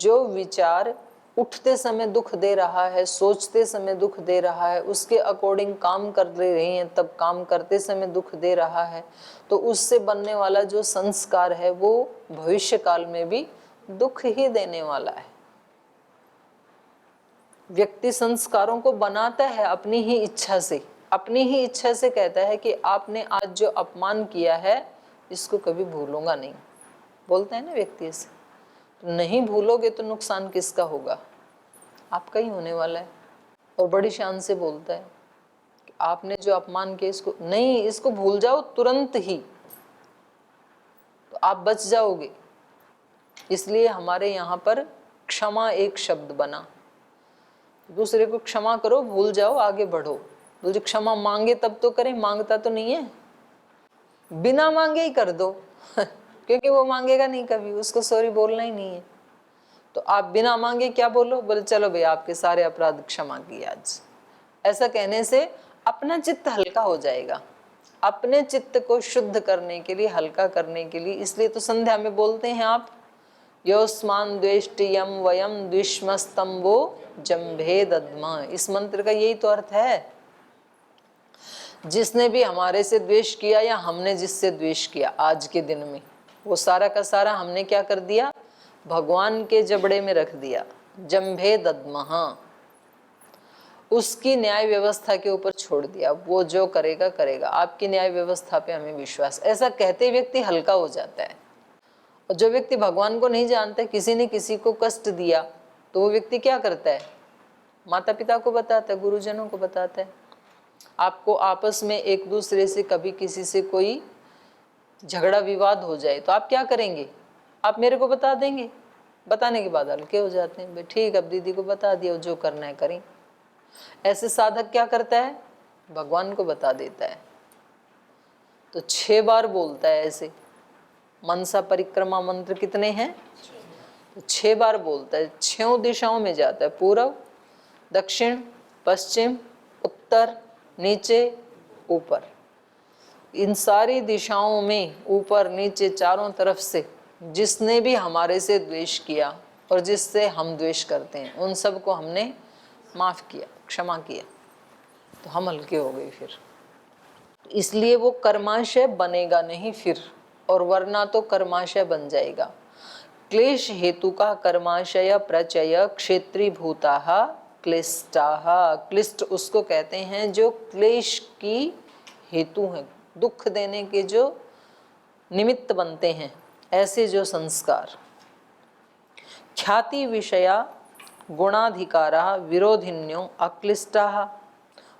जो विचार उठते समय दुख दे रहा है, सोचते समय दुख दे रहा है, उसके अकॉर्डिंग काम कर रहे हैं, तब काम करते समय दुख दे रहा है, तो उससे बनने वाला जो संस्कार है वो भविष्य काल में भी दुख ही देने वाला है। व्यक्ति संस्कारों को बनाता है अपनी ही इच्छा से, अपनी ही इच्छा से कहता है कि आपने आज जो अपमान किया है इसको कभी भूलूंगा नहीं, बोलते हैं ना व्यक्ति ऐसे। तो नहीं भूलोगे तो नुकसान किसका होगा? आपका ही होने वाला है। और बड़ी शान से बोलता है कि आपने जो अपमान किया इसको नहीं, इसको भूल जाओ तुरंत ही, तो आप बच जाओगे। इसलिए हमारे यहाँ पर क्षमा एक शब्द बना। दूसरे को क्षमा करो, भूल जाओ, आगे बढ़ो। तो जो क्षमा मांगे तब तो करें, मांगता तो नहीं है, बिना मांगे ही कर दो क्योंकि वो मांगेगा नहीं कभी, उसको सॉरी बोलना ही नहीं है। तो आप बिना मांगे क्या बोलो? बोले चलो भाई आपके सारे अपराध क्षमा किए आज। ऐसा कहने से अपना चित्त हल्का हो जाएगा। अपने चित्त को शुद्ध करने के लिए, हल्का करने के लिए, इसलिए तो संध्या में बोलते हैं आप, योस्मान द्वेष्टियम वयम द्विष्मस्तंभो जम्भेदद्म। इस मंत्र का यही तो अर्थ है। जिसने भी हमारे से द्वेष किया या हमने जिससे द्वेष किया आज के दिन में, वो सारा का सारा हमने क्या कर दिया? भगवान के जबड़े में रख दिया। जम्भेदद्मः, उसकी न्याय व्यवस्था के ऊपर छोड़ दिया। वो जो करेगा करेगा, आपकी न्याय व्यवस्था पे हमें विश्वास। ऐसा कहते व्यक्ति हल्का हो जाता है। और जो व्यक्ति भगवान को नहीं जानता, किसी ने किसी को कष्ट दिया, तो वो व्यक्ति क्या करता है? माता पिता को बताता है, गुरुजनों को बताता है। आपको आपस में एक दूसरे से कभी किसी से कोई झगड़ा विवाद हो जाए तो आप क्या करेंगे? आप मेरे को बता देंगे, बताने के बाद हल्के हो जाते हैं, भाई ठीक, अब दीदी को बता दिया, जो करना है करें। ऐसे साधक क्या करता है? भगवान को बता देता है। तो 6 बार बोलता है ऐसे। मनसा परिक्रमा मंत्र कितने हैं? तो 6 बार बोलता है, 6 दिशाओं में जाता है, पूर्व, दक्षिण, पश्चिम, उत्तर, नीचे, ऊपर। इन सारी दिशाओं में ऊपर नीचे चारों तरफ से जिसने भी हमारे से द्वेष किया और जिससे हम द्वेष करते हैं, उन सब को हमने माफ किया, क्षमा किया, तो हम हल्के हो गए फिर। इसलिए वो कर्माशय बनेगा नहीं फिर, और वरना तो कर्माशय बन जाएगा। क्लेश हेतु का कर्माशय प्रचय क्षेत्री भूताः क्लिष्टाः। क्लिष्ट उसको कहते हैं जो क्लेश की हेतु हैं, दुख देने के जो निमित्त बनते हैं, ऐसे जो संस्कार। ख्याति विषया गुणाधिकारा विरोधिन्यो अक्लिष्टाः।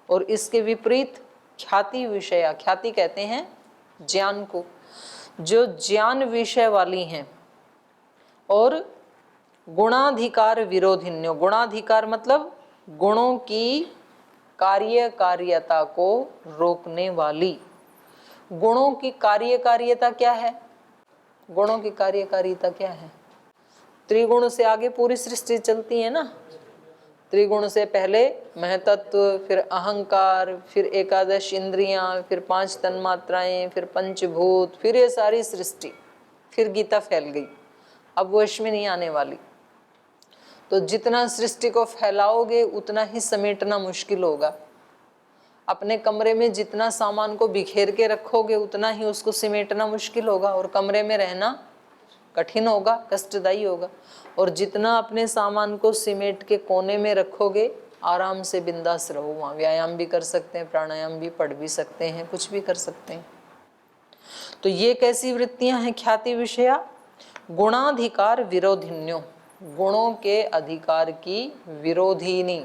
और इसके विपरीत ख्याति विषया, ख्याति कहते हैं ज्ञान को, जो ज्ञान विषय वाली हैं, और गुणाधिकार विरोधिन्यो, गुणाधिकार मतलब गुणों की कार्यकारियता को रोकने वाली। गुणों की कार्यकारियता क्या है? गुणों की कार्यकारियता क्या है? त्रिगुण से आगे पूरी सृष्टि चलती है ना। त्रिगुण से पहले महतत्व, फिर अहंकार, फिर एकादश इंद्रियां, फिर 5 तन्मात्राएं, फिर पंचभूत, फिर ये सारी सृष्टि, फिर गीता फैल गई। अब वो इसमें नहीं आने वाली। तो जितना सृष्टि को फैलाओगे उतना ही समेटना मुश्किल होगा। अपने कमरे में जितना सामान को बिखेर के रखोगे उतना ही उसको समेटना मुश्किल होगा, और कमरे में रहना कठिन होगा, कष्टदायी होगा। और जितना अपने सामान को सिमेट के कोने में रखोगे, आराम से बिंदास रहो, वहाँ व्यायाम भी कर सकते हैं, प्राणायाम भी, पढ़ भी सकते हैं, कुछ भी कर सकते हैं। तो ये कैसी वृत्तियां हैं? ख्याति विषया गुणाधिकार विरोधिन्यो, गुणों के अधिकार की विरोधिनी।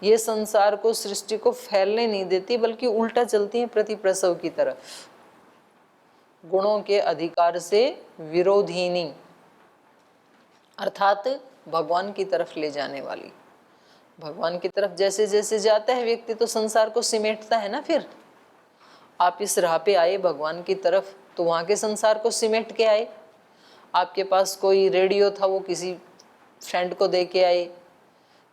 ये संसार को, सृष्टि को फैलने नहीं देती, बल्कि उल्टा चलती है प्रतिप्रसव की तरफ। गुणों के अधिकार से विरोधिनी अर्थात भगवान की तरफ ले जाने वाली। भगवान की तरफ जैसे जैसे जाता है व्यक्ति तो संसार को सिमेटता है ना। फिर आप इस राह पे आए भगवान की तरफ, तो वहाँ के संसार को सिमेट के आए। आपके पास कोई रेडियो था, वो किसी फ्रेंड को दे के आए,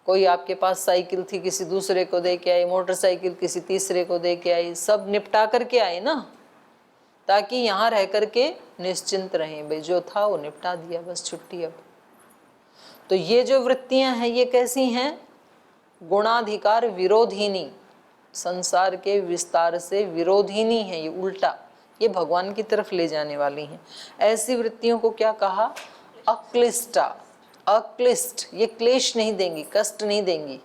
कोई आपके पास साइकिल थी, किसी दूसरे को दे के आए, मोटरसाइकिल किसी तीसरे को दे के आए, सब निपटा करके आए ना, ताकि यहाँ रह करके निश्चिंत रहें, भाई जो था वो निपटा दिया, बस छुट्टी अब। तो ये जो वृत्तियां हैं ये कैसी हैं? गुणाधिकार विरोधिनी, संसार के विस्तार से विरोधिनी है, ये उल्टा, ये भगवान की तरफ ले जाने वाली हैं। ऐसी वृत्तियों को क्या कहा? अक्लिष्टा। अक्लिष्ट, ये क्लेश नहीं देंगी, कष्ट नहीं देंगी।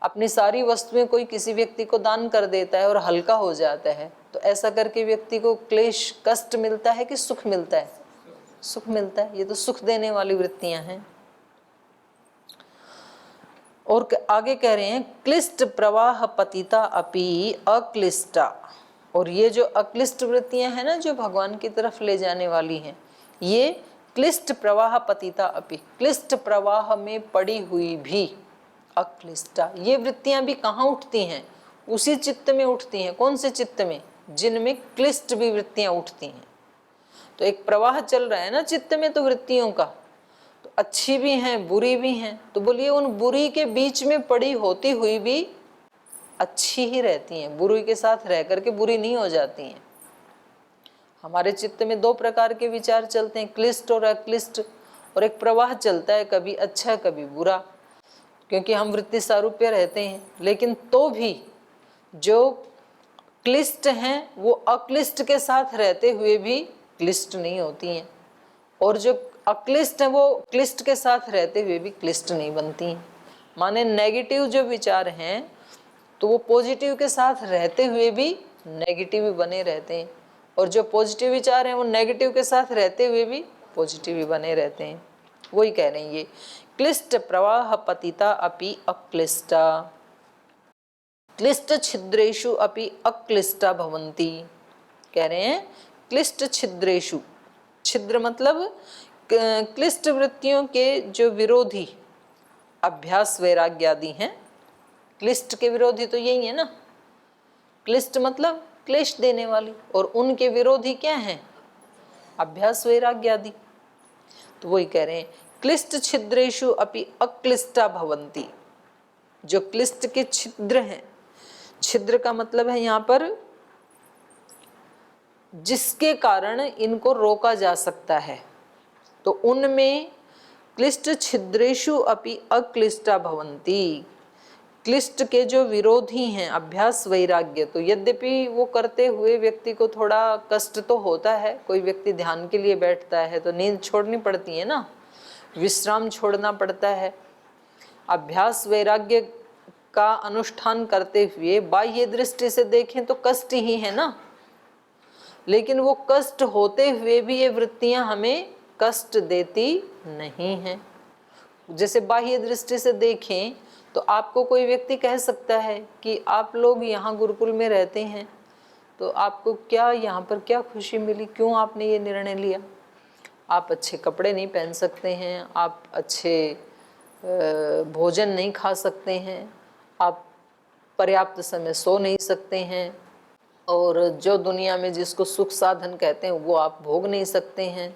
अपनी सारी वस्तुएं कोई किसी व्यक्ति को दान कर देता है और हल्का हो जाता है, तो ऐसा करके व्यक्ति को क्लेश, कष्ट मिलता है कि सुख मिलता है? सुख मिलता है। ये तो सुख देने वाली वृत्तियां हैं। और आगे कह रहे हैं क्लिष्ट प्रवाह पतिता अपि अक्लिष्टा। और ये जो अक्लिष्ट वृत्तियां हैं ना, जो भगवान की तरफ ले जाने वाली हैं, ये क्लिष्ट प्रवाह पतिता अपि, क्लिष्ट प्रवाह में पड़ी हुई भी अक्लिष्टा। ये वृत्तियां भी कहाँ उठती हैं? उसी चित्त में उठती हैं। कौन से चित्त में? जिनमें क्लिष्ट भी वृत्तियां उठती हैं। तो एक प्रवाह चल रहा है ना चित्त में, तो वृत्तियों का, तो अच्छी भी हैं बुरी भी हैं। तो बोलिए उन बुरी के बीच में पड़ी होती हुई भी अच्छी ही रहती हैं, बुरी के साथ रह करके बुरी नहीं हो जाती हैं। हमारे चित्त में दो प्रकार के विचार चलते हैं, क्लिष्ट और अक्लिष्ट, और एक प्रवाह चलता है, कभी अच्छा कभी बुरा, क्योंकि हम वृत्ति सारूप्य रहते हैं। लेकिन तो भी जो क्लिष्ट हैं वो अक्लिष्ट के साथ रहते हुए भी क्लिष्ट नहीं होती हैं, और जो अक्लिष्ट है वो क्लिष्ट के साथ रहते हुए भी क्लिष्ट नहीं बनती हैं। माने नेगेटिव जो विचार हैं तो वो पॉजिटिव के साथ रहते हुए भी नेगेटिव बने रहते हैं, और जो पॉजिटिव विचार हैं वो नेगेटिव के साथ रहते हुए भी पॉजिटिव बने रहते हैं। वही कह रहे हैं ये क्लिष्ट प्रवाह पतिता अपि अक्लिष्टा, क्लिष्ट छिद्रेषु अपि अक्लिष्टा भवन्ति। कह रहे हैं क्लिष्ट छिद्रेषु, छिद्र मतलब क्लिष्ट वृत्तियों के जो विरोधी अभ्यास वैराग्य आदि हैं। क्लिष्ट के विरोधी तो यही है ना, क्लिष्ट मतलब क्लेश देने वाली, और उनके विरोधी क्या हैं? अभ्यास वैराग्य आदि। तो वही कह रहे हैं क्लिष्ट छिद्रेषु अपि अक्लिष्टा भवन्ति। जो क्लिष्ट के छिद्र हैं, छिद्र का मतलब है यहाँ पर जिसके कारण इनको रोका जा सकता है, तो उनमें क्लिष्ट छिद्रेषु अपि अक्लिष्टा भवन्ति। क्लिष्ट के जो विरोधी हैं अभ्यास वैराग्य, तो यद्यपि वो करते हुए व्यक्ति को थोड़ा कष्ट तो होता है। कोई व्यक्ति ध्यान के लिए बैठता है तो नींद छोड़नी पड़ती है ना, विश्राम छोड़ना पड़ता है। अभ्यास वैराग्य का अनुष्ठान करते हुए बाह्य दृष्टि से देखें तो कष्ट ही है ना, लेकिन वो कष्ट होते हुए भी ये वृत्तियां हमें कष्ट देती नहीं हैं। जैसे बाह्य दृष्टि से देखें तो आपको कोई व्यक्ति कह सकता है कि आप लोग यहाँ गुरुकुल में रहते हैं तो आपको क्या यहाँ पर क्या खुशी मिली, क्यों आपने ये निर्णय लिया? आप अच्छे कपड़े नहीं पहन सकते हैं, आप अच्छे भोजन नहीं खा सकते हैं, आप पर्याप्त समय सो नहीं सकते हैं, और जो दुनिया में जिसको सुख साधन कहते हैं वो आप भोग नहीं सकते हैं।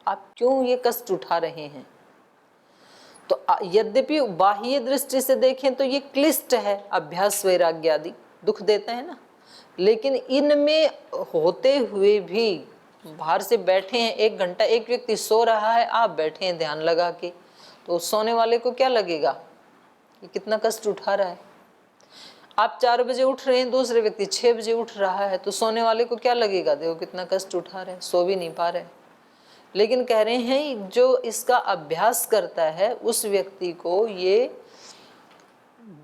आप क्यों ये कष्ट उठा रहे हैं? तो यद्यपि बाह्य दृष्टि से देखें तो ये क्लिष्ट है, अभ्यास वैराग्य आदि दुख देता है ना, लेकिन इनमें होते हुए भी बाहर से बैठे हैं 1 घंटा, एक व्यक्ति सो रहा है, आप बैठे हैं ध्यान लगा के, तो सोने वाले को क्या लगेगा कि कितना कष्ट उठा रहा है? आप 4 बजे उठ रहे हैं, दूसरे व्यक्ति 6 बजे उठ रहा है, तो सोने वाले को क्या लगेगा, देखो कितना कष्ट उठा रहे हैं, सो भी नहीं पा रहे। लेकिन कह रहे हैं जो इसका अभ्यास करता है उस व्यक्ति को ये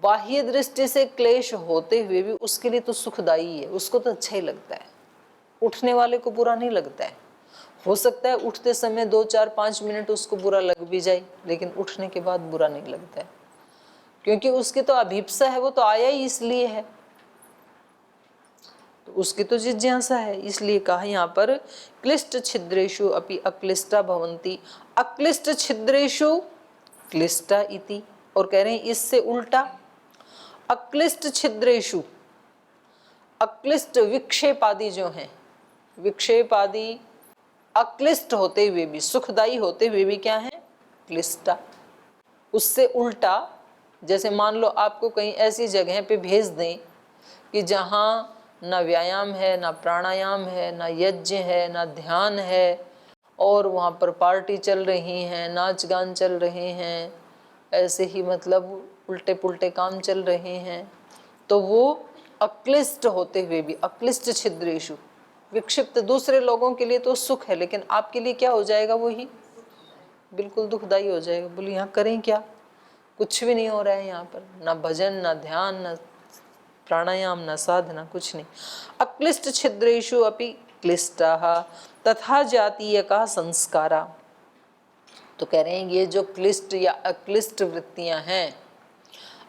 बाह्य दृष्टि से क्लेश होते हुए भी उसके लिए तो सुखदायी है, उसको तो अच्छा ही लगता है, उठने वाले को बुरा नहीं लगता है। हो सकता है उठते समय 2, 4, 5 मिनट उसको बुरा लग भी जाए, लेकिन उठने के बाद बुरा नहीं लगता है, क्योंकि उसकी तो अभिप्सा है, वो तो आया ही इसलिए है, तो उसकी तो जिज्ञासा है। इसलिए कहा यहाँ पर क्लिष्ट छिद्रेषु अपि अक्लिष्टा भवन्ति, अक्लिष्ट छिद्रेषु क्लिष्टा इति। और कह रहे हैं इससे उल्टा अक्लिष्ट छिद्रेषु, अक्लिष्ट विक्षेप आदि जो हैं, विक्षेप आदि अक्लिष्ट होते हुए भी, सुखदायी होते हुए भी क्या है, क्लिष्टा। उससे उल्टा, जैसे मान लो आपको कहीं ऐसी जगह पे भेज दें कि जहाँ ना व्यायाम है, ना प्राणायाम है, ना यज्ञ है, ना ध्यान है, और वहाँ पर पार्टी चल रही हैं, नाच गान चल रहे हैं, ऐसे ही मतलब उल्टे पुल्टे काम चल रहे हैं, तो वो अक्लिष्ट होते हुए भी, अक्लिष्ट छिद्रेशु, विक्षिप्त, दूसरे लोगों के लिए तो सुख है, लेकिन आपके लिए क्या हो जाएगा, वो ही बिल्कुल दुखदाई हो जाएगा। बोले यहाँ करें क्या, कुछ भी नहीं हो रहा है यहाँ पर, ना भजन, ना ध्यान, ना प्राणायाम, ना साधना, कुछ नहीं। अक्लिष्ट छिद्रेशु अपि क्लिष्टाः तथा जातीय का संस्कारा। तो कह रहे हैं ये जो क्लिष्ट या अक्लिष्ट वृत्तियां हैं,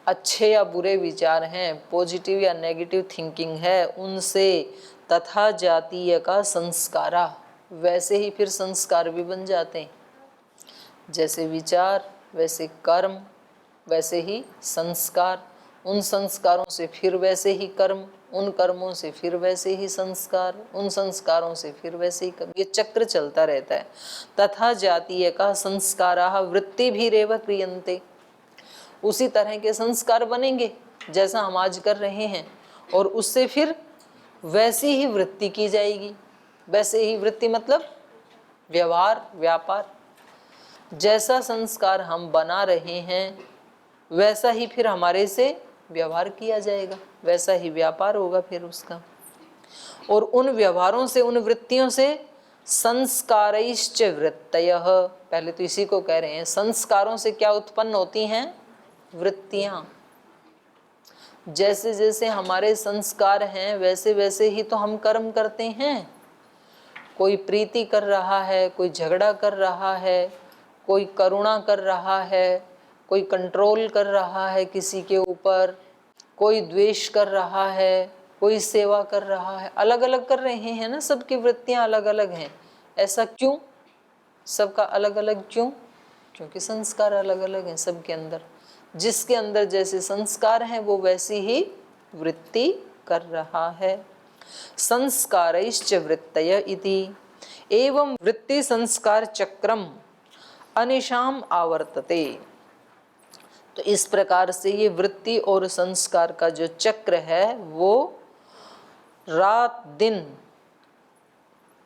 अच्छे या बुरे विचार हैं, पॉजिटिव या नेगेटिव थिंकिंग है, उनसे तथा जातीय का संस्कारा, वैसे ही फिर संस्कार भी बन जाते हैं। जैसे विचार वैसे कर्म, वैसे ही संस्कार, उन संस्कारों से फिर वैसे ही कर्म, उन कर्मों से फिर वैसे ही संस्कार, उन संस्कारों से फिर वैसे ही कर्म, ये चक्र चलता रहता है। तथा जातीय का संस्काराः वृत्ति भी रेव क्रियन्ते, उसी तरह के संस्कार बनेंगे जैसा हम आज कर रहे हैं, और उससे फिर वैसी ही वृत्ति की जाएगी। वैसे ही वृत्ति मतलब व्यवहार, व्यापार, जैसा संस्कार हम बना रहे हैं वैसा ही फिर हमारे से व्यवहार किया जाएगा, वैसा ही व्यापार होगा फिर उसका। और उन व्यवहारों से, उन वृत्तियों से संस्कारैश्च वृत्तयः, पहले तो इसी को कह रहे हैं, संस्कारों से क्या उत्पन्न होती हैं, वृत्तियां। जैसे जैसे हमारे संस्कार हैं वैसे वैसे ही तो हम कर्म करते हैं। कोई प्रीति कर रहा है, कोई झगड़ा कर रहा है, कोई करुणा कर रहा है, कोई कंट्रोल कर रहा है किसी के ऊपर, कोई द्वेष कर रहा है, कोई सेवा कर रहा है, अलग अलग कर रहे हैं ना, सबकी वृत्तियां अलग अलग हैं। ऐसा क्यों, सबका अलग अलग क्यों, क्योंकि संस्कार अलग अलग हैं सबके अंदर। जिसके अंदर जैसे संस्कार हैं वो वैसी ही वृत्ति कर रहा है। संस्कारैश्च वृत्तय इति एवं वृत्ति संस्कार चक्रम अनिशाम आवर्तते। तो इस प्रकार से ये वृत्ति और संस्कार का जो चक्र है वो रात दिन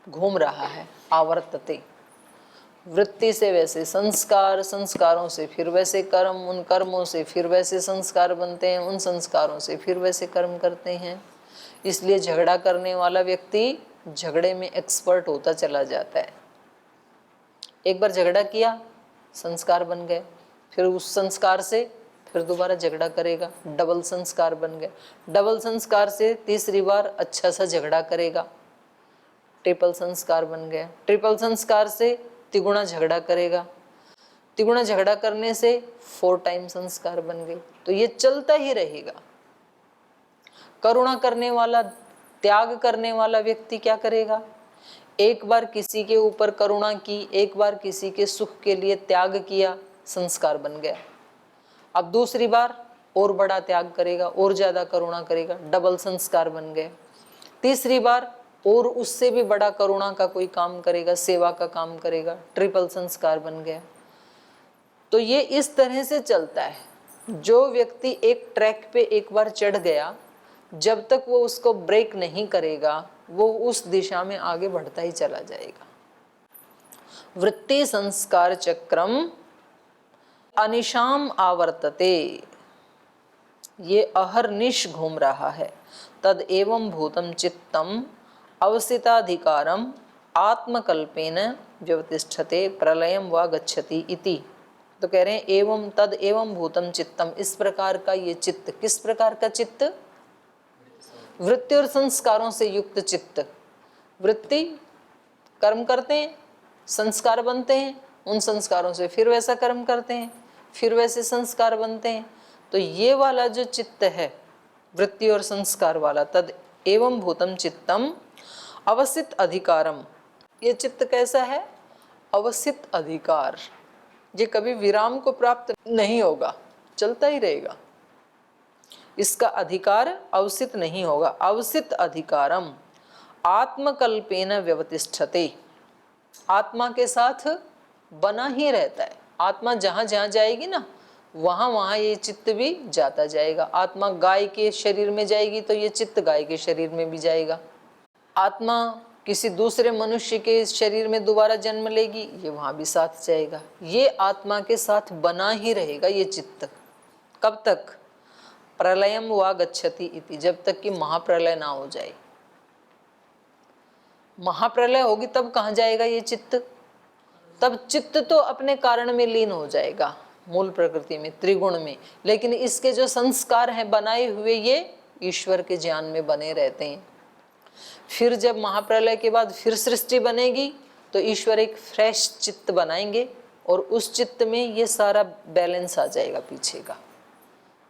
घूम रहा है। आवर्तते, वृत्ति से वैसे संस्कार, संस्कारों से फिर वैसे कर्म, उन कर्मों से फिर वैसे संस्कार बनते हैं, उन संस्कारों से फिर वैसे कर्म करते हैं। इसलिए झगड़ा करने वाला व्यक्ति झगड़े में एक्सपर्ट होता चला जाता है। एक बार झगड़ा किया, संस्कार बन गए, फिर उस संस्कार से फिर दोबारा झगड़ा करेगा, डबल संस्कार बन गए। डबल संस्कार से तीसरी बार अच्छा सा झगड़ा करेगा, ट्रिपल संस्कार बन गया। ट्रिपल संस्कार से तिगुना झगड़ा करेगा, तिगुना झगड़ा करने से 4 टाइम संस्कार बन गए। तो ये चलता ही रहेगा। करुणा करने वाला, त्याग करने वाला व्यक्ति क्या करेगा, एक बार किसी के ऊपर करुणा की, एक बार किसी के सुख के लिए त्याग किया, संस्कार बन गया। अब दूसरी बार और बड़ा त्याग करेगा, और ज्यादा करुणा करेगा, डबल संस्कार बन गए। तीसरी बार और उससे भी बड़ा करुणा का कोई काम करेगा, सेवा का काम करेगा, ट्रिपल संस्कार बन गया। तो ये इस तरह से चलता है। जो व्यक्ति एक ट्रैक पे एक बार चढ़ गया, जब तक वो उसको ब्रेक नहीं करेगा वो उस दिशा में आगे बढ़ता ही चला जाएगा। वृत्ति संस्कार चक्रम अनिशाम आवर्तते, ये अहर्निश घूम रहा है। तद एवं भूतम चित्तम अवसिताधिकारम आत्मकल्पेन व्यवतिष्ठते प्रलयम व गच्छति इति। तो कह रहे हैं एवं तद एवं भूतम चित्तम, इस प्रकार का ये चित्त, किस प्रकार का चित्त, वृत्ति और संस्कारों से युक्त चित्त। वृत्ति कर्म करते हैं, संस्कार बनते हैं, उन संस्कारों से फिर वैसा कर्म करते हैं, फिर वैसे संस्कार बनते हैं। तो ये वाला जो चित्त है वृत्ति और संस्कार वाला, तद एवं भूतम चित्तम अवसित अधिकारम, ये चित्त कैसा है, अवसित अधिकार। ये कभी विराम को प्राप्त नहीं होगा, चलता ही रहेगा, इसका अधिकार अवसित नहीं होगा। अवसित अधिकारम आत्मकल्पेन व्यवतिष्ठते, आत्मा के साथ बना ही रहता है। आत्मा जहाँ जहाँ जाएगी ना, वहाँ वहाँ ये चित्त भी जाता जाएगा। आत्मा गाय के शरीर में जाएगी तो ये चित्त गाय के शरीर में भी जाएगा। आत्मा किसी दूसरे मनुष्य के शरीर में दोबारा जन्म लेगी, ये वहां भी साथ जाएगा। ये आत्मा के साथ बना ही रहेगा ये चित्त। कब तक? प्रलयम वा गच्छति इति, जब तक कि महाप्रलय ना हो जाए। महाप्रलय होगी तब कहाँ जाएगा ये चित्त? तब चित्त तो अपने कारण में लीन हो जाएगा, मूल प्रकृति में, त्रिगुण में। लेकिन इसके जो संस्कार हैं बनाए हुए, ये ईश्वर के ज्ञान में बने रहते हैं। फिर जब महाप्रलय के बाद फिर सृष्टि बनेगी तो ईश्वर एक फ्रेश चित्त बनाएंगे और उस चित्त में ये सारा बैलेंस आ जाएगा पीछे का,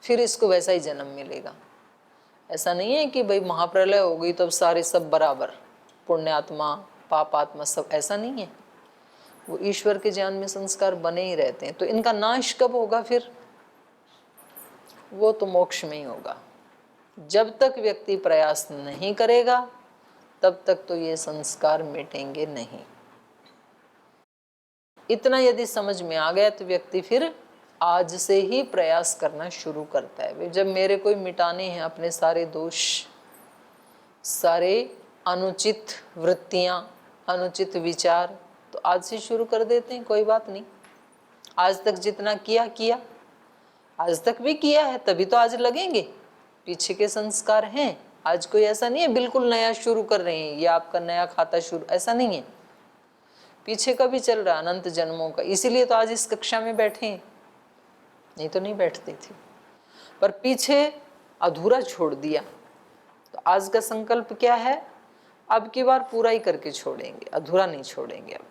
फिर इसको वैसा ही जन्म मिलेगा। ऐसा नहीं है कि भाई महाप्रलय हो गई तो अब सारे सब बराबर, पुण्यात्मा पापात्मा सब, ऐसा नहीं है। वो ईश्वर के ज्ञान में संस्कार बने ही रहते हैं। तो इनका नाश कब होगा फिर? वो तो मोक्ष में ही होगा। जब तक व्यक्ति प्रयास नहीं करेगा तब तक तो ये संस्कार मिटेंगे नहीं। इतना यदि समझ में आ गया तो व्यक्ति फिर आज से ही प्रयास करना शुरू करता है। जब मेरे कोई मिटाने हैं अपने सारे दोष, सारे अनुचित वृत्तियां, अनुचित विचार, तो आज से शुरू कर देते हैं। कोई बात नहीं, आज तक जितना किया किया, आज तक भी किया है, तभी तो आज लगेंगे। पीछे के संस्कार हैं। आज कोई ऐसा नहीं है बिल्कुल नया शुरू कर रहे हैं, ये आपका नया खाता शुरू, ऐसा नहीं है। पीछे का भी चल रहा, अनंत जन्मों का। इसीलिए तो आज इस कक्षा में बैठे हैं, नहीं तो नहीं बैठते थे। पर पीछे अधूरा छोड़ दिया, तो आज का संकल्प क्या है? अब की बार पूरा ही करके छोड़ेंगे, अधूरा नहीं छोड़ेंगे। अब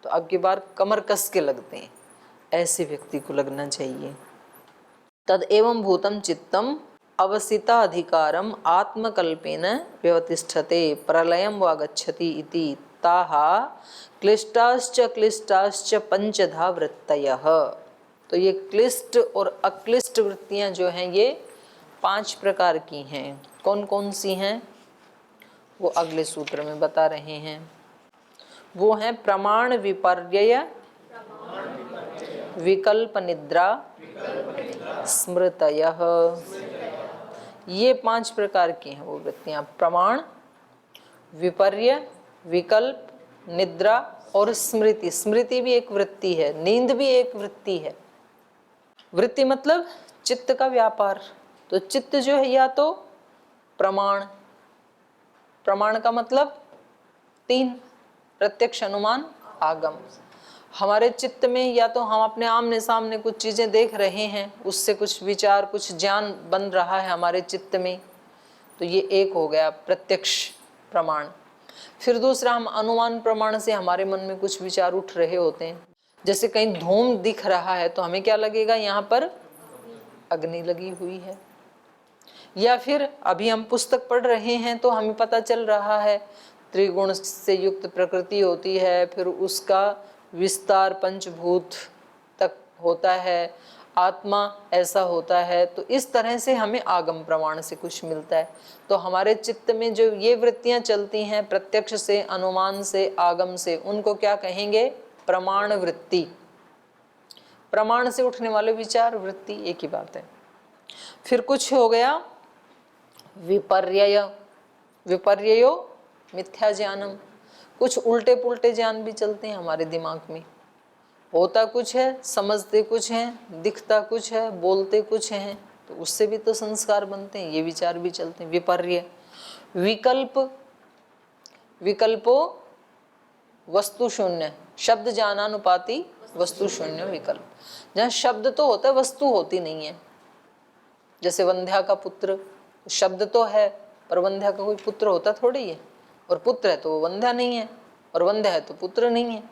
तो अब की बार कमर कस के लगते हैं, ऐसे व्यक्ति को लगना चाहिए। तद एवं भूतम चित्तम अवसिता अधिकारम आत्मकल्पेन व्यवतिष्ठते प्रलयम वा गच्छति इति ताः क्लिष्टाश्च क्लिष्टाश्च पंचधा वृत्तयः। तो ये क्लिष्ट और अक्लिष्ट वृत्तियां जो हैं ये 5 प्रकार की हैं। कौन कौन सी हैं वो अगले सूत्र में बता रहे हैं। वो हैं प्रमाण विपर्यय, विकल्प निद्रा, स्मृतयः। ये 5 प्रकार की हैं वो वृत्तियां। प्रमाण, विपर्य, विकल्प, निद्रा और स्मृति। स्मृति भी एक वृत्ति है, नींद भी एक वृत्ति है। वृत्ति मतलब चित्त का व्यापार। तो चित्त जो है या तो प्रमाण, प्रमाण का मतलब 3, प्रत्यक्ष, अनुमान, आगम। हमारे चित्त में या तो हम अपने आमने सामने कुछ चीजें देख रहे हैं, उससे कुछ विचार, कुछ ज्ञान बन रहा है हमारे चित्त में, तो ये एक हो गया प्रत्यक्ष प्रमाण। फिर दूसरा, हम अनुमान प्रमाण से हमारे मन में कुछ विचार उठ रहे होते हैं। जैसे कहीं धूम दिख रहा है तो हमें क्या लगेगा? यहाँ पर अग्नि लगी हुई है। या फिर अभी हम पुस्तक पढ़ रहे हैं तो हमें पता चल रहा है त्रिगुण से युक्त प्रकृति होती है, फिर उसका विस्तार पंचभूत तक होता है, आत्मा ऐसा होता है। तो इस तरह से हमें आगम प्रमाण से कुछ मिलता है। तो हमारे चित्त में जो ये वृत्तियां चलती हैं प्रत्यक्ष से, अनुमान से, आगम से, उनको क्या कहेंगे? प्रमाण वृत्ति। प्रमाण से उठने वाले विचार, वृत्ति, एक ही बात है। फिर कुछ हो गया विपर्यय। विपर्ययो मिथ्या ज्ञानम। कुछ उल्टे पुल्टे ज्ञान भी चलते हैं हमारे दिमाग में। होता कुछ है, समझते कुछ हैं, दिखता कुछ है, बोलते कुछ हैं, तो उससे भी तो संस्कार बनते हैं, ये विचार भी चलते हैं। विपर्य। विकल्प, विकल्पो वस्तु शून्य, शब्द ज्ञानानुपाति वस्तु शून्य विकल्प। जहाँ शब्द तो होता है, वस्तु होती नहीं है। जैसे वंध्या का पुत्र, शब्द तो है पर वंध्या का कोई पुत्र होता थोड़ी है, और पुत्र है तो वो वंध्या नहीं है, और वंध्या है तो पुत्र नहीं है।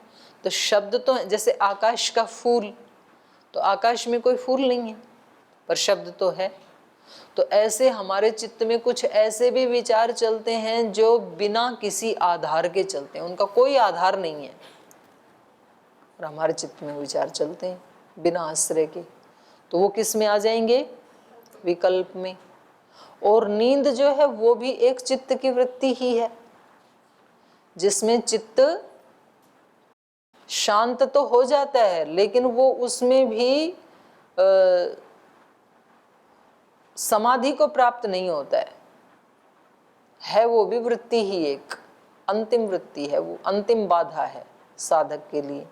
तो शब्द तो है। जैसे आकाश का फूल, तो आकाश में कोई फूल नहीं है पर शब्द तो है। तो ऐसे हमारे चित्त में कुछ ऐसे भी विचार चलते हैं जो बिना किसी आधार के चलते हैं, उनका कोई आधार नहीं है, और हमारे चित्त में विचार चलते हैं बिना आश्रय के। तो वो किस में आ जाएंगे? विकल्प में। और नींद जो है वो भी एक चित्त की वृत्ति ही है, जिसमें चित्त शांत तो हो जाता है लेकिन वो उसमें भी समाधि को प्राप्त नहीं होता है वो भी वृत्ति ही एक। अंतिम वृत्ति है, वो अंतिम बाधा है साधक के लिए।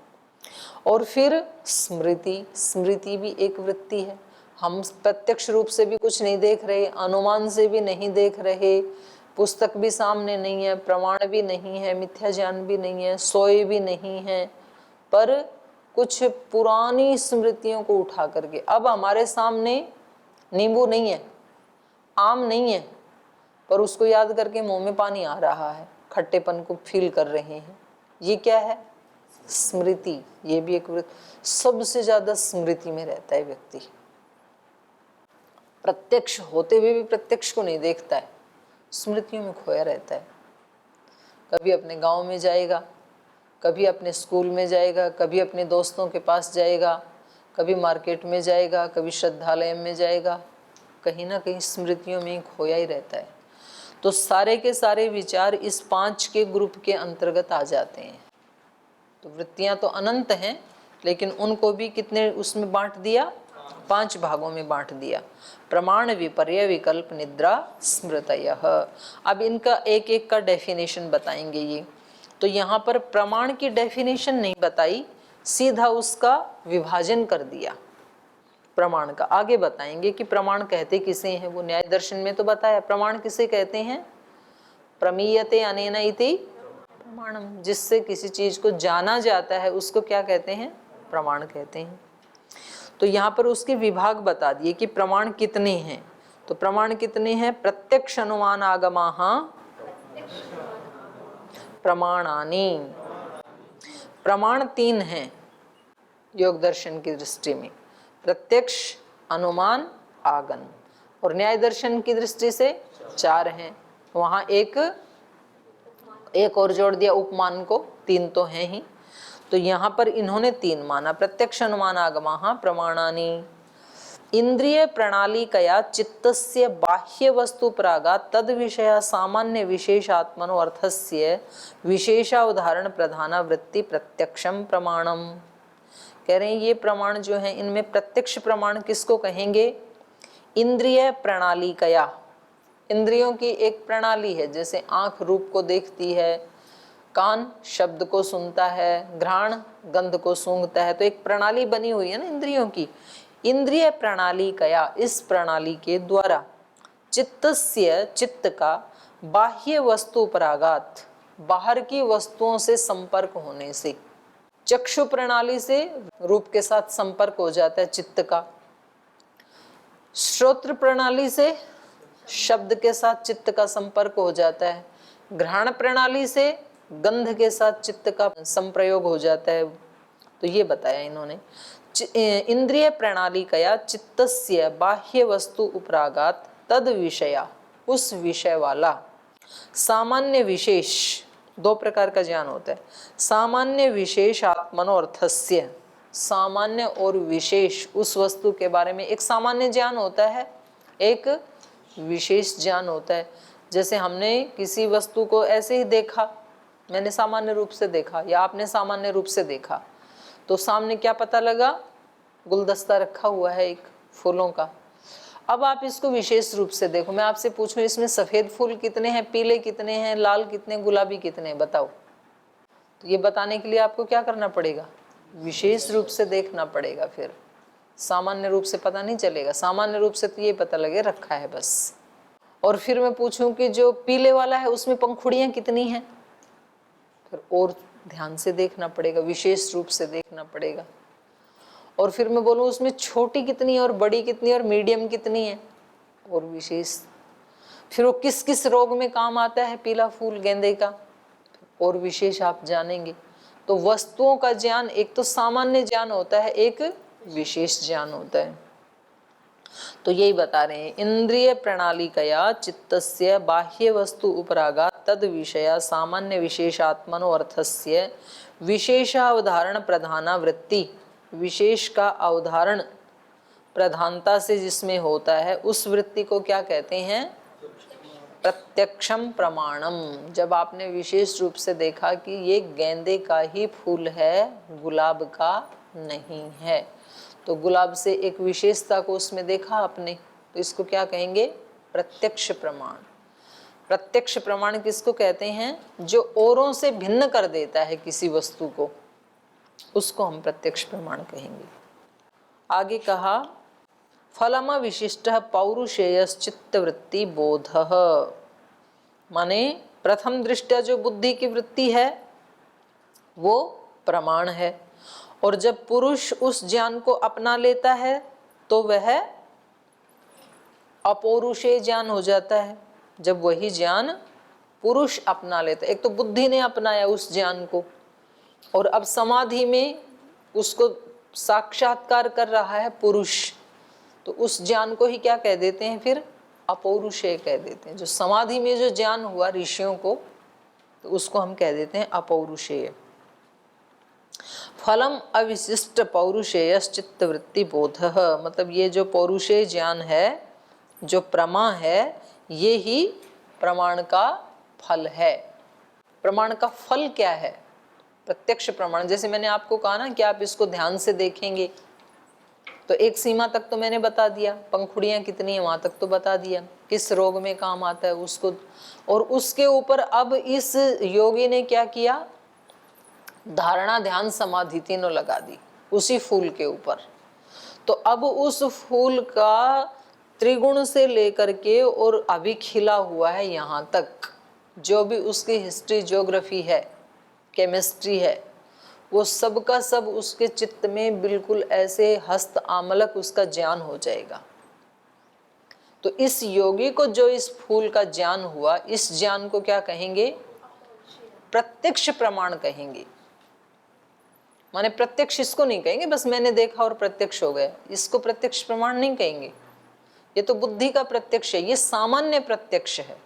और फिर स्मृति, स्मृति भी एक वृत्ति है। हम प्रत्यक्ष रूप से भी कुछ नहीं देख रहे, अनुमान से भी नहीं देख रहे, पुस्तक भी सामने नहीं है, प्रमाण भी नहीं है, मिथ्या ज्ञान भी नहीं है, सोए भी नहीं है, पर कुछ पुरानी स्मृतियों को उठा करके, अब हमारे सामने नींबू नहीं है, आम नहीं है, पर उसको याद करके मुंह में पानी आ रहा है, खट्टेपन को फील कर रहे हैं। ये क्या है? स्मृति। ये भी एक वृत्ति। सबसे ज्यादा स्मृति में रहता है व्यक्ति, प्रत्यक्ष होते हुए भी प्रत्यक्ष को नहीं देखता है, स्मृतियों में खोया रहता है। कभी अपने गांव में जाएगा, कभी अपने स्कूल में जाएगा, कभी अपने दोस्तों के पास जाएगा, कभी मार्केट में जाएगा, कभी श्रद्धालय में जाएगा, कहीं ना कहीं स्मृतियों में खोया ही रहता है। तो सारे के सारे विचार इस 5 के ग्रुप के अंतर्गत आ जाते हैं। तो वृत्तियां तो अनंत हैं, लेकिन उनको भी कितने उसमें बांट दिया? 5 भागों में बांट दिया। प्रमाण, विपर्य, विकल्प, निद्रा, स्मृतयः। अब इनका एक एक का डेफिनेशन बताएंगे ये। तो यहाँ पर प्रमाण की डेफिनेशन नहीं बताई, सीधा उसका विभाजन कर दिया प्रमाण का। आगे बताएंगे कि प्रमाण कहते किसे हैं, वो न्याय दर्शन में तो बताया प्रमाण किसे कहते हैं। प्रमीयते अनेन इति प्रमाणम, जिससे किसी चीज को जाना जाता है उसको क्या कहते हैं? प्रमाण कहते हैं। तो यहाँ पर उसके विभाग बता दिए कि प्रमाण कितने हैं। तो प्रमाण कितने हैं? प्रत्यक्ष अनुमान आगमाः प्रमाणानि। प्रमाण 3 हैं योग दर्शन की दृष्टि में, प्रत्यक्ष, अनुमान, आगम। और न्याय दर्शन की दृष्टि से 4 हैं। वहां एक और जोड़ दिया उपमान को, 3 तो हैं ही। तो यहाँ पर इन्होंने 3 माना, प्रत्यक्ष, अनुमान, आगमाः प्रमाणानि। इंद्रिय प्रणाली कया चित्तस्य बाह्य वस्तु प्रागात् तद विषय सामान्य विशेषात्मनो अर्थस्य विशेषावधारण प्रधाना वृत्ति प्रत्यक्षम प्रमाणम। कह रहे हैं ये प्रमाण जो है, इनमें प्रत्यक्ष प्रमाण किसको कहेंगे? इंद्रिय प्रणाली कया, इंद्रियों की एक प्रणाली है। जैसे आंख रूप को देखती है, कान शब्द को सुनता है, घ्राण गंध को सूंघता है, तो एक प्रणाली बनी हुई है ना इंद्रियों की। इंद्रिय प्रणाली कया, इस प्रणाली के द्वारा चित्तस्य, चित्त का बाह्य वस्तु परागात, बाहर की वस्तुओं से संपर्क होने से, चक्षु प्रणाली से रूप के साथ संपर्क हो जाता है चित्त का, श्रोत्र प्रणाली से शब्द के साथ चित्त का संपर्क हो जाता है, घ्राण प्रणाली से गंध के साथ चित्त का संप्रयोग हो जाता है। तो ये बताया इन्होंने। इंद्रिय प्रणाली कया चित्तस्य बाह्य वस्तु उपरागात तद विषया, उस विषय वाला, सामान्य विशेष, 2 प्रकार का ज्ञान होता है। सामान्य विशेष आत्मनो अर्थस्य, सामान्य और विशेष उस वस्तु के बारे में एक सामान्य ज्ञान होता है, एक विशेष ज्ञान होता है। जैसे हमने किसी वस्तु को ऐसे ही देखा, मैंने सामान्य रूप से देखा या आपने सामान्य रूप से देखा, तो सामने क्या पता लगा? गुलदस्ता रखा हुआ है एक फूलों का। अब आप इसको विशेष रूप से देखो, मैं आपसे पूछूं इसमें सफेद फूल कितने हैं, पीले कितने हैं, लाल कितने, गुलाबी कितने हैं, बताओ। तो ये बताने के लिए आपको क्या करना पड़ेगा? विशेष रूप से देखना पड़ेगा। फिर सामान्य रूप से पता नहीं चलेगा। सामान्य रूप से तो ये पता लगे रखा है बस। और फिर मैं पूछूं कि जो पीले वाला है उसमें पंखुड़ियां कितनी हैं, फिर और ध्यान से देखना पड़ेगा, विशेष रूप से देखना पड़ेगा। और फिर मैं बोलूँ उसमें छोटी कितनी और बड़ी कितनी और मीडियम कितनी है, और विशेष। फिर वो किस किस रोग में काम आता है पीला फूल गेंदे का, और विशेष आप जानेंगे। तो वस्तुओं का ज्ञान एक तो सामान्य ज्ञान होता है, एक विशेष ज्ञान होता है। तो यही बता रहे हैं, इंद्रिय प्रणाली कया चित्तस्य बाह्य वस्तु उपरागा तद विषया सामान्य विशेषात्मनो अर्थस्य विशेषावधारण प्रधाना वृत्ति, विशेष का अवधारण प्रधानता से जिसमें होता है उस वृत्ति को क्या कहते हैं? प्रत्यक्षम प्रमाणम। जब आपने विशेष रूप से देखा कि ये गेंदे का ही फूल है, गुलाब का नहीं है, तो गुलाब से एक विशेषता को उसमें देखा आपने, तो इसको क्या कहेंगे? प्रत्यक्ष प्रमाण। प्रत्यक्ष प्रमाण किसको कहते हैं? जो औरों से भिन्न कर देता है किसी वस्तु को, उसको हम प्रत्यक्ष प्रमाण कहेंगे। आगे कहा फलम विशिष्ट पौरुषेयश्चित्तवृत्ति बोध, माने प्रथम दृष्टया जो बुद्धि की वृत्ति है वो प्रमाण है, और जब पुरुष उस ज्ञान को अपना लेता है तो वह अपौरुषेय ज्ञान हो जाता है। जब वही ज्ञान पुरुष अपना लेता है, एक तो बुद्धि ने अपनाया उस ज्ञान को और अब समाधि में उसको साक्षात्कार कर रहा है पुरुष, तो उस ज्ञान को ही क्या कह देते हैं फिर? अपौरुषेय कह देते हैं। जो समाधि में जो ज्ञान हुआ ऋषियों को, तो उसको हम कह देते हैं अपौरुषेय। फलम अविशिष्ट पौरुषेयश्चित्तवृत्ति बोध, मतलब ये जो पौरुषेय ज्ञान है, जो प्रमा है, ये ही प्रमाण का फल है। प्रमाण का फल क्या है? प्रत्यक्ष प्रमाण। जैसे मैंने आपको कहा ना कि आप इसको ध्यान से देखेंगे तो एक सीमा तक तो मैंने बता दिया, पंखुड़ियाँ कितनी है वहाँ तक तो बता दिया, किस रोग में काम आता है उसको, और उसके ऊपर अब इस योगी ने क्या किया? धारणा ध्यान समाधि तीनों लगा दी उसी फूल के ऊपर। तो अब उस फूल का त्रिगुण से लेकर के और अभी खिला हुआ है यहाँ तक, जो भी उसकी हिस्ट्री ज्योग्राफी है, केमिस्ट्री है, वो सब का सब उसके चित्त में बिल्कुल ऐसे हस्त आमलक उसका ज्ञान हो जाएगा। तो इस योगी को जो इस फूल का ज्ञान हुआ, इस ज्ञान को क्या कहेंगे? प्रत्यक्ष प्रमाण कहेंगे। माने प्रत्यक्ष इसको नहीं कहेंगे बस मैंने देखा और प्रत्यक्ष हो गया, इसको प्रत्यक्ष प्रमाण नहीं कहेंगे। ये तो बुद्धि का प्रत्यक्ष है, ये सामान्य प्रत्यक्ष है।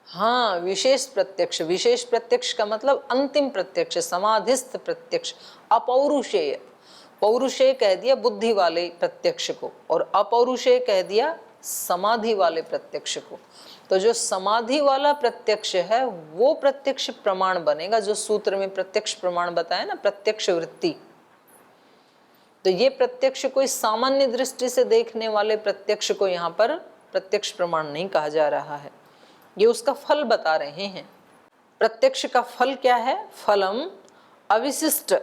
हाँ, विशेष प्रत्यक्ष। विशेष प्रत्यक्ष का मतलब अंतिम प्रत्यक्ष, समाधिस्थ प्रत्यक्ष, अपौरुषेय। पौरुषेय कह दिया बुद्धि वाले प्रत्यक्ष को, और अपौरुषेय कह दिया समाधि वाले प्रत्यक्ष को। तो जो समाधि वाला प्रत्यक्ष है वो प्रत्यक्ष प्रमाण बनेगा, जो सूत्र में प्रत्यक्ष प्रमाण बताया ना, प्रत्यक्ष वृत्ति। तो ये प्रत्यक्ष कोई सामान्य दृष्टि से देखने वाले प्रत्यक्ष को यहाँ पर प्रत्यक्ष प्रमाण नहीं कहा जा रहा है, ये उसका फल बता रहे हैं। प्रत्यक्ष का फल क्या है? फलम अविशिष्ट,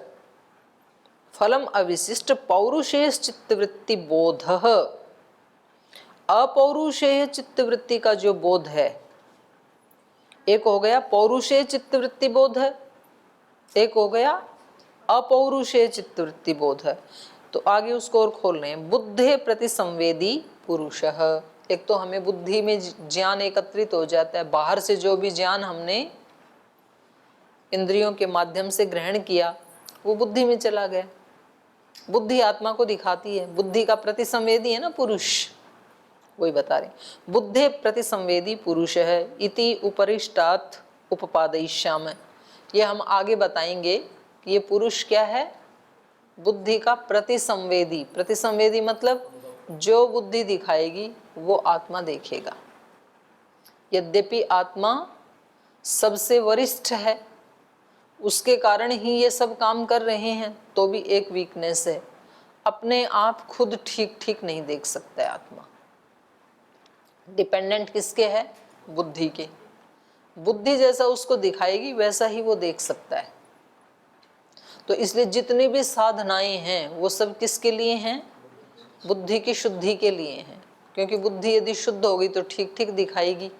फलम अविशिष्ट पौरुषेय चित्तवृत्ति बोध। अपौरुषेय चित्तवृत्ति का जो बोध है, एक हो गया पौरुषेय चित्तवृत्ति बोध है, एक हो गया अपौरुषेय चित्तवृत्ति बोध है। तो आगे उसको और खोल रहे हैं। बुद्धे प्रति संवेदी पुरुषः, एक तो हमें बुद्धि में ज्ञान एकत्रित हो जाता है, बाहर से जो भी ज्ञान हमने इंद्रियों के माध्यम से ग्रहण किया वो बुद्धि में चला गया। बुद्धि आत्मा को दिखाती है, बुद्धि का प्रतिसंवेदी है ना पुरुष, वही बता रहे। बुद्धे प्रतिसंवेदी पुरुष है इति उपरिष्टात् उपपादयिष्यामि, ये हम आगे बताएंगे कि ये पुरुष क्या है? बुद्धि का प्रतिसंवेदी। प्रतिसंवेदी मतलब जो बुद्धि दिखाएगी वो आत्मा देखेगा। यद्यपि आत्मा सबसे वरिष्ठ है, उसके कारण ही ये सब काम कर रहे हैं, तो भी एक वीकनेस है, अपने आप खुद ठीक ठीक नहीं देख सकता है आत्मा। डिपेंडेंट किसके है? बुद्धि के। बुद्धि जैसा उसको दिखाएगी वैसा ही वो देख सकता है। तो इसलिए जितनी भी साधनाएं हैं वो सब किसके लिए हैं? बुद्धि की शुद्धि के लिए हैं। क्योंकि बुद्धि यदि शुद्ध होगी तो ठीक ठीक दिखाएगी,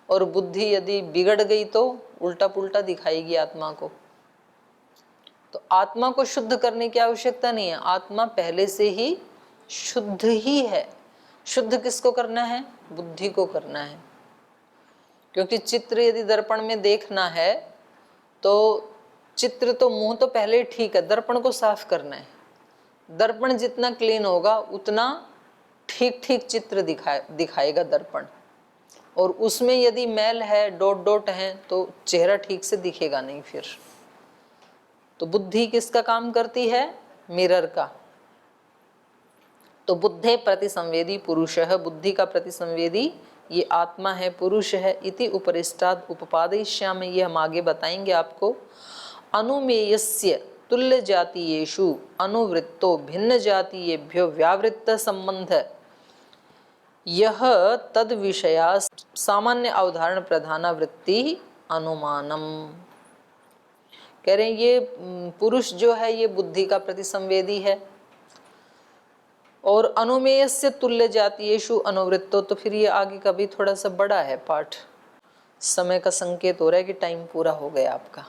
और बुद्धि यदि बिगड़ गई तो उल्टा पुल्टा दिखाएगी आत्मा को। तो आत्मा को शुद्ध करने की आवश्यकता नहीं है, आत्मा पहले से ही शुद्ध ही है। शुद्ध किसको करना है? बुद्धि को करना है। क्योंकि चित्र यदि दर्पण में देखना है तो चित्र तो मुंह तो पहले ठीक है, दर्पण को साफ करना है। दर्पण जितना क्लीन होगा उतना ठीक ठीक चित्र दिखाएगा दर्पण, और उसमें यदि मैल है, डॉट डॉट है, तो चेहरा ठीक से दिखेगा नहीं फिर। तो बुद्धि किसका काम करती है? मिरर का। तो बुद्धे प्रतिसंवेदी पुरुष है, बुद्धि का प्रतिसंवेदी ये आत्मा है, पुरुष है। इति उपरिष्टाद उपपादयिष्यामि, ये हम आगे बताएंगे आपको। अनुमेयस्य तुल्य जातीयेषु अनुवृत्तो भिन्न जातीयेभ्यो व्यावृत्त संबंध यह तद विषया सामान्य अवधारण प्रधाना वृत्ति अनुमानम। कह रहे हैं ये पुरुष जो है ये बुद्धि का प्रतिसंवेदी है और अनुमेय से तुल्य जातीयेषु अनुवृत्तो, तो फिर ये आगे का भी थोड़ा सा बड़ा है पाठ। समय का संकेत हो रहा है कि टाइम पूरा हो गया आपका,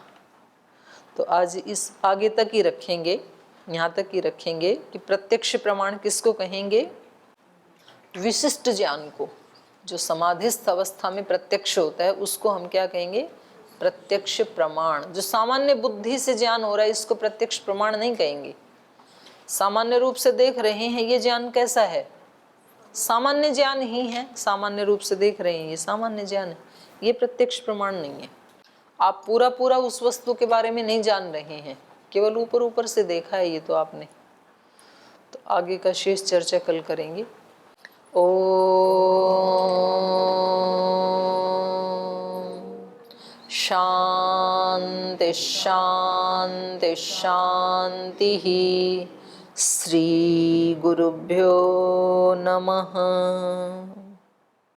तो आज इस आगे तक ही रखेंगे, यहाँ तक ही रखेंगे कि प्रत्यक्ष प्रमाण किसको कहेंगे? विशिष्ट ज्ञान को, जो समाधिस्थ अवस्था में प्रत्यक्ष होता है उसको हम क्या कहेंगे? प्रत्यक्ष प्रमाण। जो सामान्य बुद्धि से ज्ञान हो रहा है इसको प्रत्यक्ष प्रमाण नहीं कहेंगे। सामान्य रूप से देख रहे हैं ये ज्ञान कैसा है? सामान्य ज्ञान ही है, सामान्य रूप से देख रहे हैं ये सामान्य ज्ञान है, ये प्रत्यक्ष प्रमाण नहीं है। आप पूरा पूरा उस वस्तु के बारे में नहीं जान रहे हैं, केवल ऊपर ऊपर से देखा है ये तो आपने। तो आगे का शेष चर्चा कल करेंगे। ओम शांति शांति शांति। श्री गुरुभ्यो नमः।